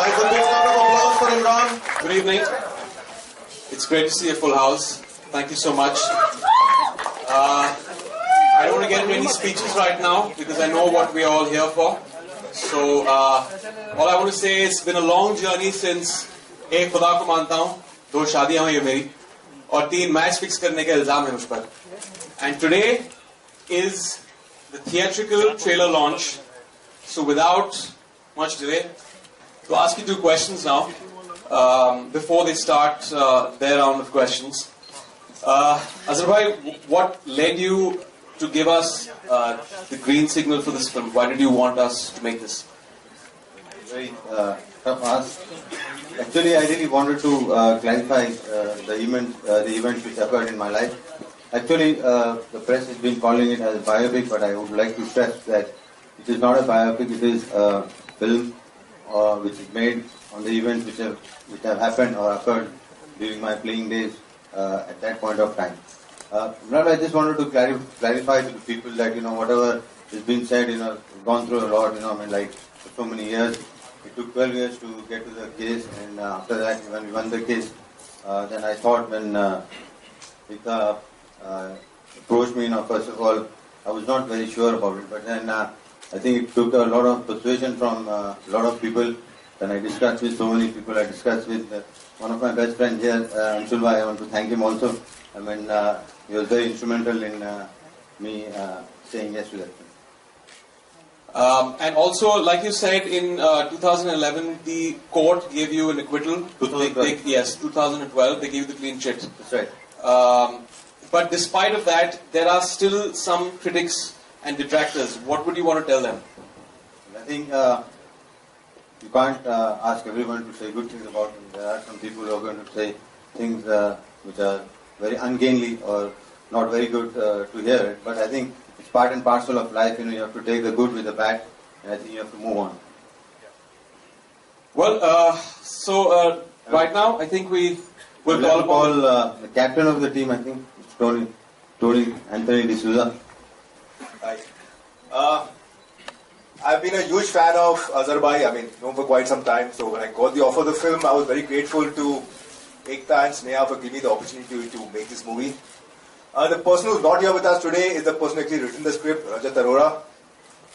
Guys, a big round of applause for Emraan. Good evening. It's great to see a full house. Thank you so much. I don't want to get into any speeches right now because I know what we are all here for. So, all I want to say is it's been a long journey since एक खुदा को मानता हूँ, 2 शादियाँ हुई है मेरी, और 3 मैच फिक्स करने का इल्जाम है मुझ पर. And today is the theatrical trailer launch. So without much delay, to ask you 2 questions now, before they start their round of questions. Azhar bhai, what led you to give us the green signal for this film? Why did you want us to make this? Very tough ask. Actually, I really wanted to clarify the events which occurred in my life. Actually, the press has been calling it as a biopic, but I would like to stress that it is not a biopic. It is a film which is made on the events which have happened or occurred during my playing days at that point of time. I just wanted to clarify to the people that, whatever has been said, we've gone through a lot, for so many years. It took 12 years to get to the case, and after that, when we won the case, then I thought when Vika approached me, first of all, I was not very sure about it, but then I think it took a lot of persuasion from a lot of people. Then I discussed with so many people. I discussed with one of my best friends here, Anshul. I want to thank him also. I mean, he was very instrumental in me saying yes to that film. And also, like you said, in 2011, the court gave you an acquittal. 2012. Yes, 2012, they gave you the clean chit. That's right. But despite of that, there are still some critics and detractors. What would you want to tell them? I think you can't ask everyone to say good things about him. There are some people who are going to say things which are very ungainly or not very good to hear it. But I think it's part and parcel of life. You have to take the good with the bad, and I think you have to move on. Well, right now, I think we will call upon the captain of the team. I think it's Tony Anthony D'Souza. Hi. I've been a huge fan of Azhar bhai. Known for quite some time. So when I got the offer of the film, I was very grateful to Ekta and Sneha for giving me the opportunity to make this movie. The person who's not here with us today is the person who actually written the script, Rajat Arora.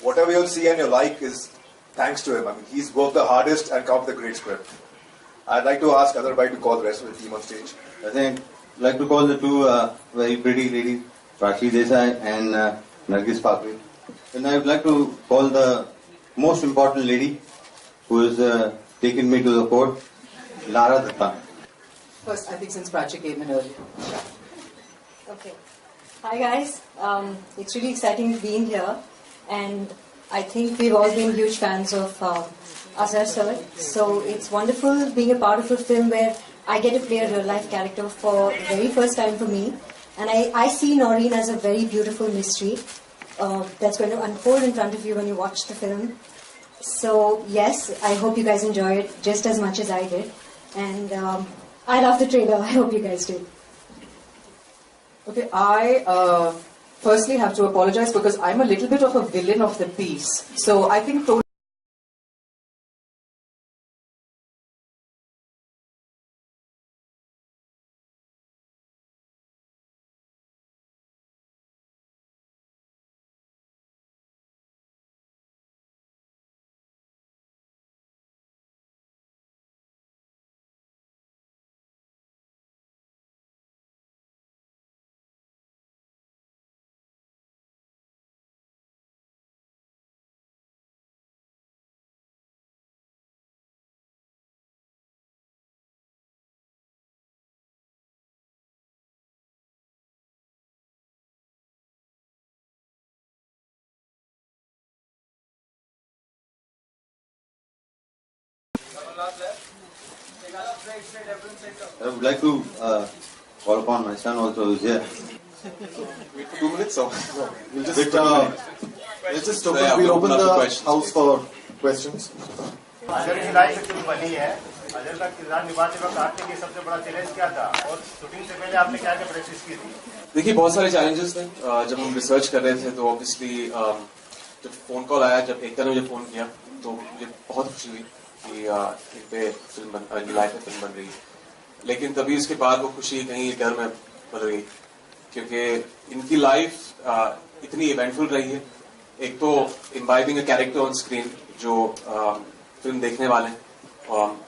Whatever you'll see and you like is thanks to him. He's worked the hardest and come up with a great script. I'd like to ask Azhar bhai to call the rest of the team on stage. I think I'd like to call the 2 very pretty ladies, Prachi Desai and Nargis Fakhri. And I would like to call the most important lady who has taken me to the court, Lara Dutta. First, I think since Prachi came in earlier. Okay. Hi guys. It's really exciting being here, and I think we've all been huge fans of Azhar sir. So it's wonderful being a part of a film where I get to play a real life character for the very first time for me. And I see Noreen as a very beautiful mystery that's going to unfold in front of you when you watch the film. So yes, I hope you guys enjoy it just as much as I did. And I love the trailer. I hope you guys do. Okay, I firstly have to apologize because I'm a little bit of a villain of the piece. So I think Tony I would like to call upon my son also who's here. wait for 2 minutes. So We'll just open the house for questions. Azhar की life film बनी है। अजहर का किरदार निभाते वक्त आपके लिए सबसे बड़ा चैलेंज क्या था और शूटिंग से पहले आपने क्या क्या प्रैक्टिस की थी? देखिए, बहुत सारे चैलेंजेस थे। जब हम रिसर्च कर रहे थे तो ऑब्वियसली जब फोन कॉल आया, जब एकता ने मुझे फोन किया तो मुझे बहुत खुशी हुई कि इन पे इनकी लाइफ में फिल्म बन रही है, लेकिन तभी उसके बाद वो खुशी कहीं डर में बदल गई, क्योंकि इनकी लाइफ इतनी इवेंटफुल रही है. एक तो imbibing a character on screen, जो फिल्म देखने वाले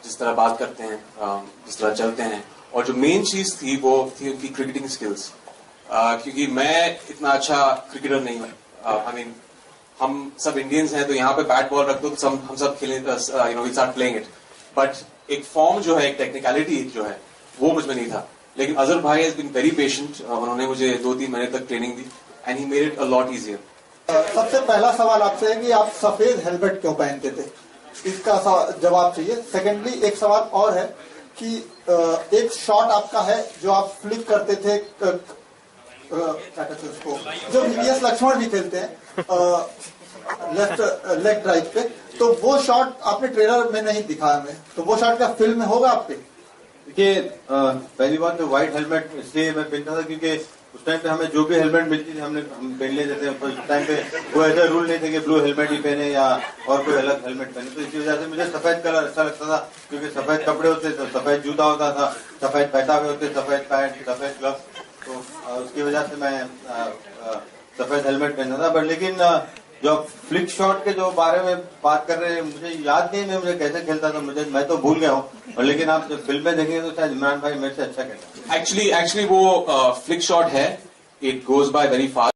जिस तरह बात करते हैं, जिस तरह चलते हैं, और जो मेन चीज थी वो थी उनकी क्रिकेटिंग स्किल्स. क्योंकि मैं इतना अच्छा क्रिकेटर नहीं हूँ. आई मीन हम सब इंडियंस हैं, तो यहाँ पे बैट बॉल रख दो तो हम सब खेलें, we start playing it. But एक फॉर्म जो है, एक टेक्निकलिटी जो है, वो मुझ में नहीं था. लेकिन अजहर भाई हैज बीन वेरी पेशेंट. उन्होंने मुझे 2-3 महीने तक training the and he made it a lot easier. सबसे पहला सवाल आपसे है कि आप सफेद हेलमेट क्यों पहनते थे, इसका जवाब चाहिए. सेकेंडली एक सवाल और है कि एक शॉट आपका है जो आप फ्लिक करते थे, क्या कहते हैं उसको, जो वीवीएस लक्ष्मण भी खेलते हैं लेफ्ट लेग ड्राइव पे, तो वो शॉट आपने ट्रेलर में नहीं दिखाया हमें, तो वो शॉट क्या फिल्म में होगा आपके? देखिए, पहली बात तो व्हाइट हेलमेट इसलिए मैं पहनता था क्योंकि उस टाइम पे हमें जो भी हेलमेट मिलती थी हम पहन लेते थे. उस टाइम पे वो ऐसा रूल नहीं थे कि ब्लू हेलमेट ही पहने या और कोई अलग हेलमेट पहने. तो इसी वजह से मुझे सफेद कलर अच्छा लगता था, क्योंकि सफेद कपड़े होते थे, सफेद जूता होता था, सफेद पैटावे होते, सफेद पैंट, सफेद ग्लव्स. तो उसकी वजह से मैं सफेद हेलमेट पहनता था. बट लेकिन जो फ्लिक शॉट के जो बारे में बात कर रहे हैं, मुझे याद नहीं मैं मुझे कैसे खेलता था, मैं तो भूल गया हूँ. और लेकिन आप जब फिल्में देखेंगे तो शायद इमरान भाई मेरे से अच्छा खेलते हैं. एक्चुअली वो फ्लिक शॉट है, it goes by very fast.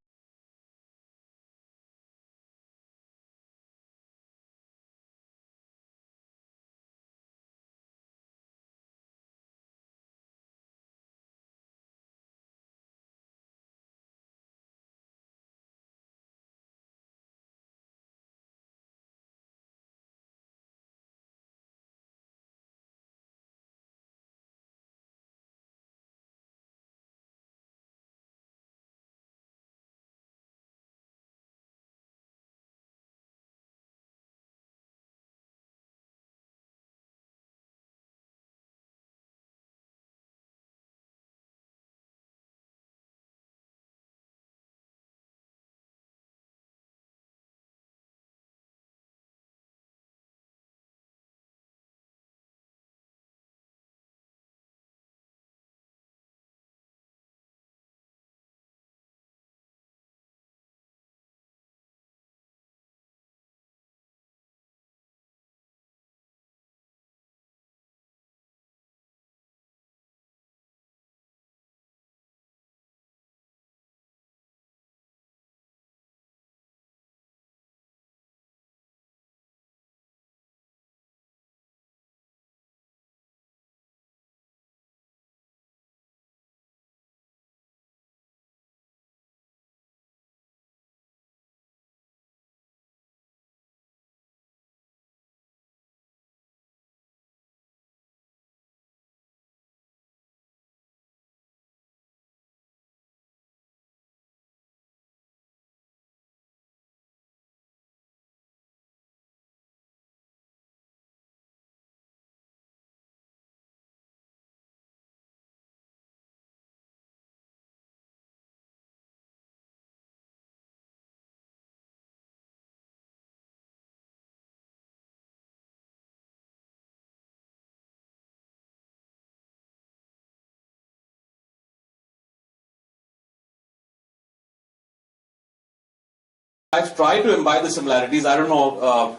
I've tried to imbibe the similarities. I don't know.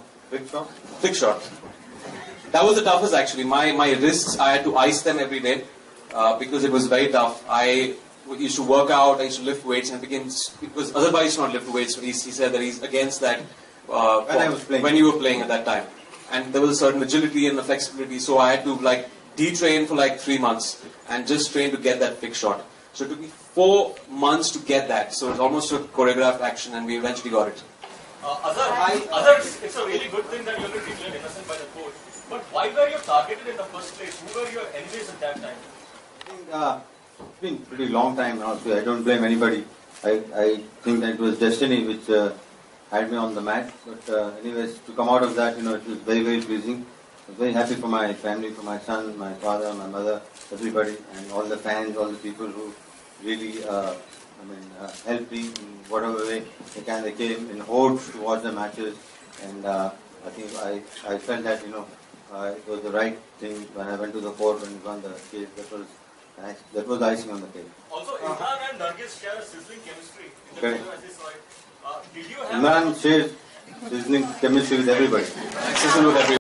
Flick shot. That was the toughest actually. My wrists, I had to ice them every day because it was very tough. I used to work out, I used to lift weights, and because otherwise used to not lift weights. So he said that he's against that when you were playing at that time. And there was a certain agility and the flexibility, so I had to like detrain for like 3 months and just train to get that flick shot. So it took me 4 months to get that. So it's almost a choreographed action, and we eventually got it. Azhar, it's a really good thing that you're declared innocent by the court. But why were you targeted in the first place? Who were your enemies at that time? I think it's been a pretty long time now, so I don't blame anybody. I think that it was destiny which had me on the mat. But anyways, to come out of that, it was very, very pleasing. I was very happy for my family, for my son, my father, my mother, everybody, and all the fans, all the people who really helped me in whatever way they can. They came in hordes to watch the matches, and I think I felt that it was the right thing when I went to the court and won the case. That was the icing on the cake. Also, Emraan and Nargis share a sizzling chemistry. In the Correct. video, as they saw it. Did you have? Emraan shares listening chemistry with everybody. Accessible with everyone.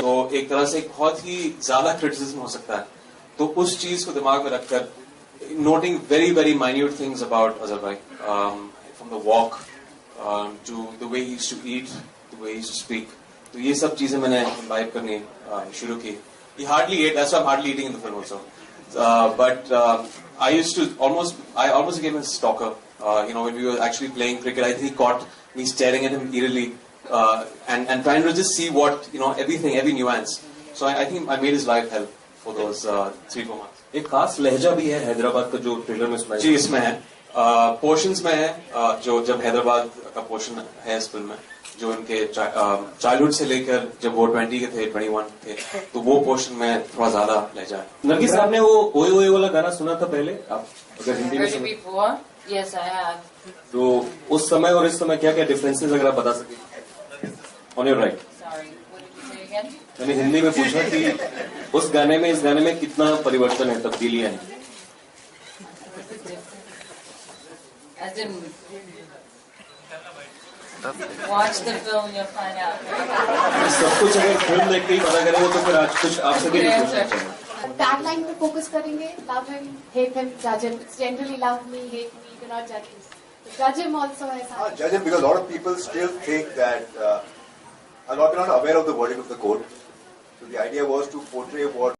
तो एक तरह से एक बहुत ही ज्यादा criticism हो सकता है, तो उस चीज को दिमाग में रखकर noting very very minute things about Azhar भाई, from the walk to the way he used to eat, the way he used to speak, तो ये सब चीजें मैंने लाइव करनी शुरू की. He hardly ate, that's why I'm hardly eating in the film also. But I almost became a stalker. When we were actually playing cricket, I think he caught me staring at him eerily and trying to just see what, everything, every nuance. So I think I made his life hell for those 3-4 months. एक खास लहजा भी है हैदराबाद का जो trailer में सुनाई जी इसमें है, पोर्शंस में है, जो जब हैदराबाद का पोर्शन है इस फिल्म में, जो इनके चाइल्डहुड से लेकर जब वो 20 के थे, 21 थे, तो वो पोर्शन में थोड़ा ज्यादा लहजा है. नरगिस साहब ने वो ओए ओए वाला गाना सुना था पहले, आप अगर हिंदी में before? Yes, I have. तो उस समय और इस समय क्या क्या डिफरेंसेस अगर आप बता सके. On your right. Sorry, what did you say again? मैंने हिंदी में पूछा कि उस गाने में इस गाने में कितना परिवर्तन है, तब्दीलियां हैं. As in, watch the film, you'll find out. सब कुछ अगर फिल्म देख के ही पता करेंगे तो फिर आज कुछ आपसे भी नहीं पूछना चाहिए. टैगलाइन पे फोकस करेंगे, लव हिम, हेट हिम, जज him. It's generally love me, hate me, do not judge me. Jajam also has Judge him because a lot of people still think that a lot of people are not aware of the verdict of the court. So the idea was to portray what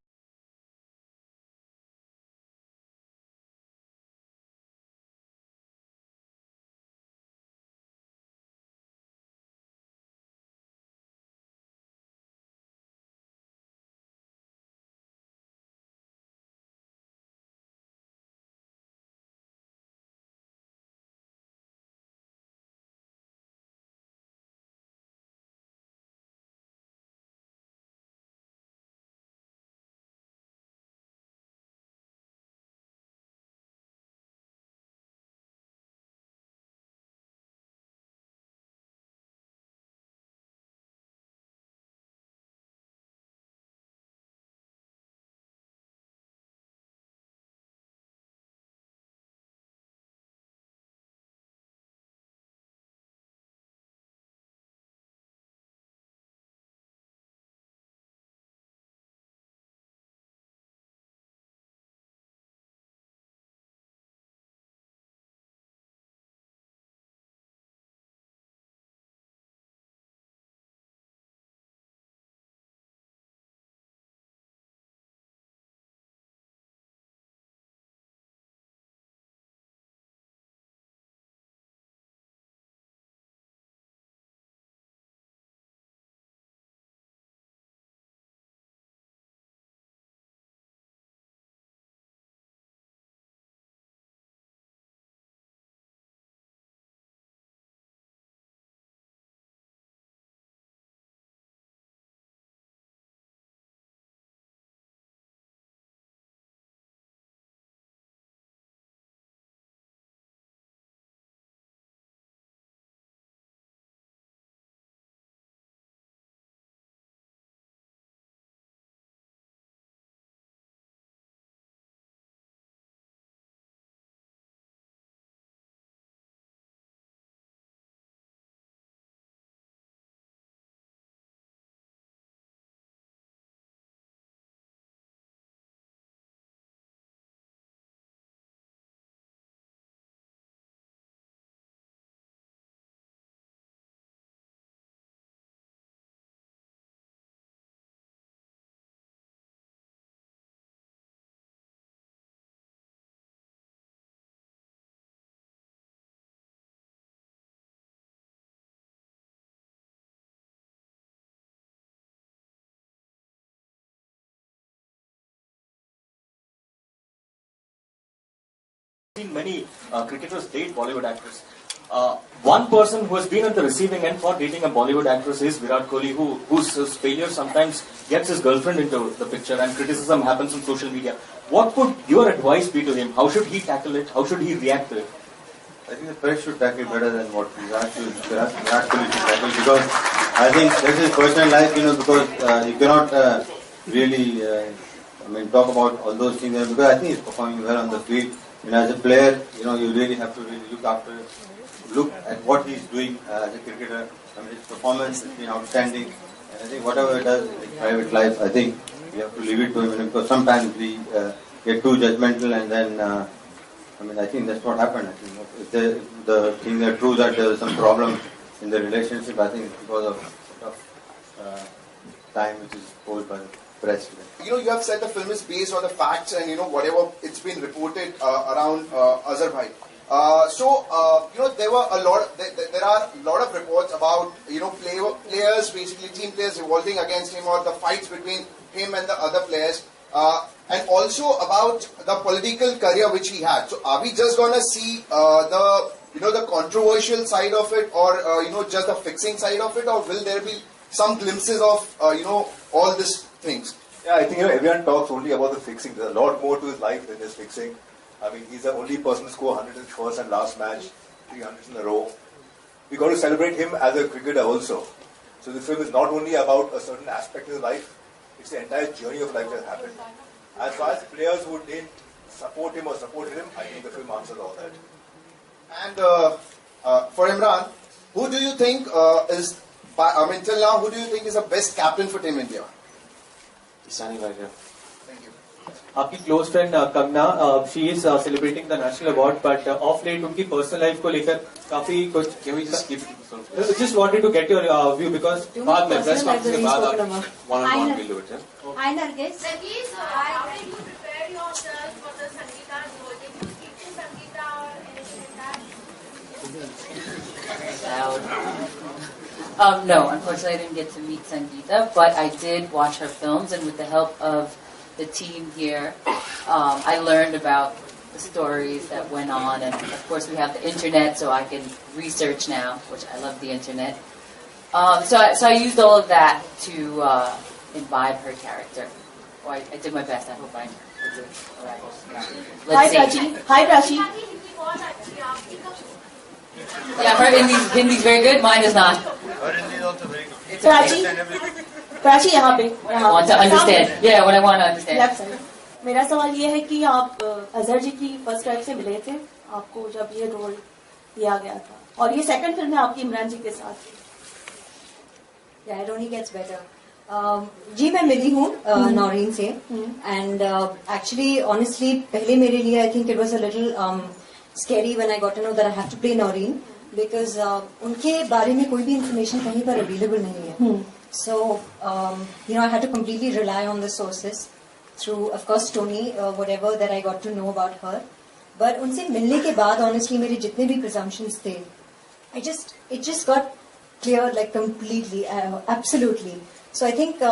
Seen many cricketers date Bollywood actors. One person who has been at the receiving end for dating a Bollywood actress is Virat Kohli, whose failure sometimes gets his girlfriend into the picture and criticism happens on social media. What would your advice be to him? How should he tackle it? How should he react to it? I think the press should tackle better than what Virat Kohli should tackle, because I think that's his personal life, because you cannot really, talk about all those things, because I think he's performing well on the field. As a player, you really have to really look at what he's doing as a cricketer. His performance has been outstanding, and I think whatever he does in his private life, I think we have to leave it to him, because sometimes we get too judgmental, and then I think that's what happened. I think if the things are true that there was some problem in the relationship, I think it's because of time which is posed by the press. You have said the film is based on the facts and whatever it's been reported around Azhar bhai. There were there are a lot of reports about players, basically team players revolting against him, or the fights between him and the other players, and also about the political career which he had. So are we just gonna see the controversial side of it, or just the fixing side of it, or will there be some glimpses of all these things? Yeah, I think everyone talks only about the fixing. There's a lot more to his life than just fixing. He's the only person to score 100 in first and last match, 300 in a row. We got to celebrate him as a cricketer also. So the film is not only about a certain aspect of his life, it's the entire journey of life that happened. As far as players who didn't support him or supported him, I think the film answers all that. And for Emraan, who do you think till now, who do you think is the best captain for Team India? Isani right here. Thank you. आपकी close friend Kangana, she is celebrating the national award, but of late उनकी personal life को लेकर काफी कुछ just wanted to get your view because बाद में press conference के बाद one on one will do it. Hi Nargis. Nargis, I think you prepare yourself for the Sangeeta project. You speak to Sangeeta or anything like that? No, unfortunately I didn't get to meet Sangeeta, but I did watch her films, and with the help of the team here, I learned about the stories that went on, and of course we have the internet, so I can research now, which I love the internet. So I used all of that to imbibe her character. Oh, I did my best. I hope I did it right. Hi Prachi. Hi Prachi. Yeah, her Hindi's very good. Mine is not. Prachi. Prachi यहाँ पे. I want to understand. Yeah, what I want to understand. Left side. मेरा सवाल ये है कि आप अजहर जी की first time से मिले थे आपको जब ये रोल दिया गया था, और ये सेकंड फिल्म है आपकी इमरान जी के साथ. Yeah, it only gets better. जी मैं मिली हूँ नौरीन से, एंड एक्चुअली ऑनेस्टली पहले मेरे लिए I think it was a little scary when I got to know that I have to play Noreen, because उनके बारे में कोई भी इंफॉर्मेशन कहीं पर अवेलेबल नहीं है. So you know I had to completely rely on the sources through of course Tony, whatever that I got to know about her. But उनसे मिलने के बाद ऑनेस्टली मेरे जितने भी प्रिजम्पशंस थे, it just got clear, like completely, absolutely. So I think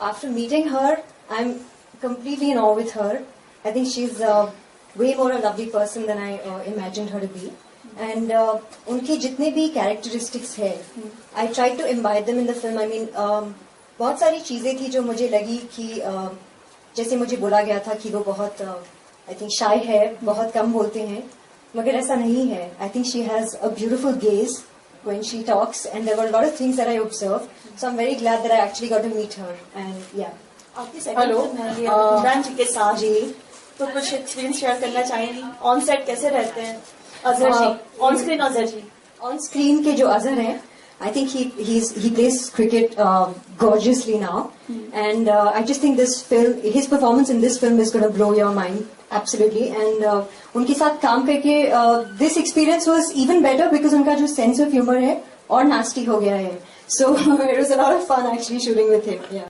after meeting her, I'm completely in awe with her. I think she's way more a lovely person than I imagined her to be. And उनके जितने भी characteristics है, I tried to imbibe them in the film. I mean, बहुत सारी चीजें थी जो मुझे लगी कि जैसे मुझे बोला गया था कि वो बहुत I think shy है, बहुत कम बोलते हैं, मगर ऐसा नहीं है. I think she has a beautiful gaze when she talks, and there were a lot of things that I observed. So I'm very glad that I actually got to meet her. And yeah. आपकी second film है ये इमरान जी के साथ, जी तो कुछ experience share करना चाहेंगी? On set कैसे रहते हैं Azhar ji? On screen Azhar ji, on screen के जो अजहर हैं, I think he plays cricket gorgeously now, and I just think his performance in this film is going to blow your mind absolutely. And उनके साथ काम करके this experience was even better because उनका जो sense of humor है और nasty हो गया है. So it was a lot of fun actually shooting with him. Yeah.